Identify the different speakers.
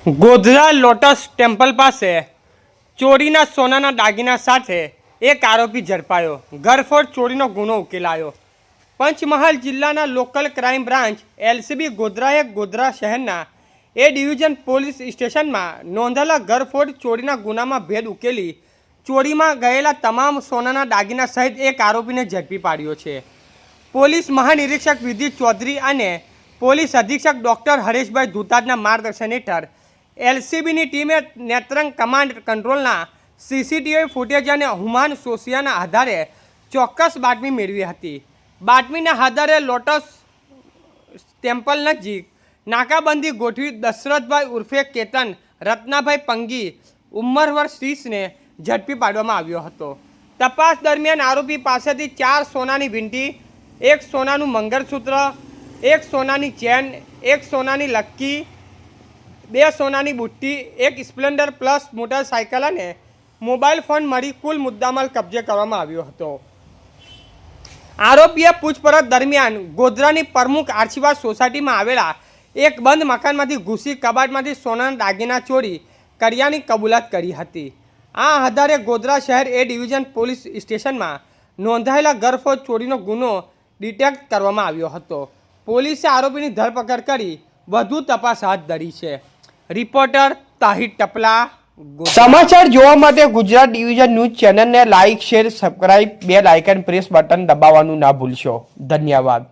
Speaker 1: Godhra lotus temple પાસે ચોરીના સોનાના દાગીના સાથે એક આરોપી ઝડપાયો. ઘરફોડ ચોરીનો ગુનો ઉકેલાયો. પંચમહાલ જિલ્લાના લોકલ ક્રાઇમ બ્રાન્ચ એલસીબી ગોધરાએ ગોધરા શહેરના એ ડિવિઝન પોલીસ સ્ટેશનમાં નોંધાયેલા ઘરફોડ ચોરીના ગુનામાં ભેદ ઉકેલી ચોરીમાં ગયેલા તમામ સોનાના દાગીના સહિત એક આરોપીને ઝડપી પાડ્યો છે. પોલીસ મહાનિરીક્ષક વિધિ ચૌધરી અને પોલીસ અધિક્ષક ડૉક્ટર હરેશભાઈ ધુતાદના માર્ગદર્શન હેઠળ એલસીબીની ટીમે નેત્રંગ કમાન્ડ કંટ્રોલના સીસીટીવી ફૂટેજ અને હુમાન સોશિયાના આધારે ચોક્કસ બાતમી મેળવી હતી. બાતમીના આધારે લોટસ ટેમ્પલ નજીક નાકાબંધી ગોઠવી દશરથભાઈ ઉર્ફે કેતન રત્નાભાઈ પંગી ઉંમર વર્ષ 30ને ઝડપી પાડવામાં આવ્યો હતો. તપાસ દરમિયાન આરોપી પાસેથી 4 સોનાની વીંટી, 1 સોનાનું મંગળસૂત્ર, 1 સોનાની ચેન, 1 સોનાની લક્કી, 2 સોનાની બુટ્ટી, 1 સ્પ્લેન્ડર પ્લસ મોટરસાયકલ અને મોબાઈલ ફોન મળી કુલ મુદ્દામાલ કબજે કરવામાં આવ્યો હતો. આરોપીએ પૂછપરછ દરમિયાન ગોધરાની પ્રમુખ આશીર્વાદ સોસાયટીમાં આવેલા એક બંધ મકાનમાંથી ઘૂસી કબાટમાંથી સોનાના દાગીના ચોરી કર્યાની કબૂલાત કરી હતી. આ આધારે ગોધરા શહેર એ ડિવિઝન પોલીસ સ્ટેશનમાં નોંધાયેલા ઘરફોડ ચોરીનો ગુનો ડિટેક્ટ કરવામાં આવ્યો હતો. પોલીસે આરોપીની ધરપકડ કરી વધુ તપાસ હાથ ધરી છે. રિપોર્ટર તાહિર ટપલા. સમાચાર જોવા માટે ગુજરાત ડિવિઝન ન્યૂઝ ચેનલને like, share, subscribe, bell icon press button દબાવવાનું ના ભૂલશો. ધન્યવાદ.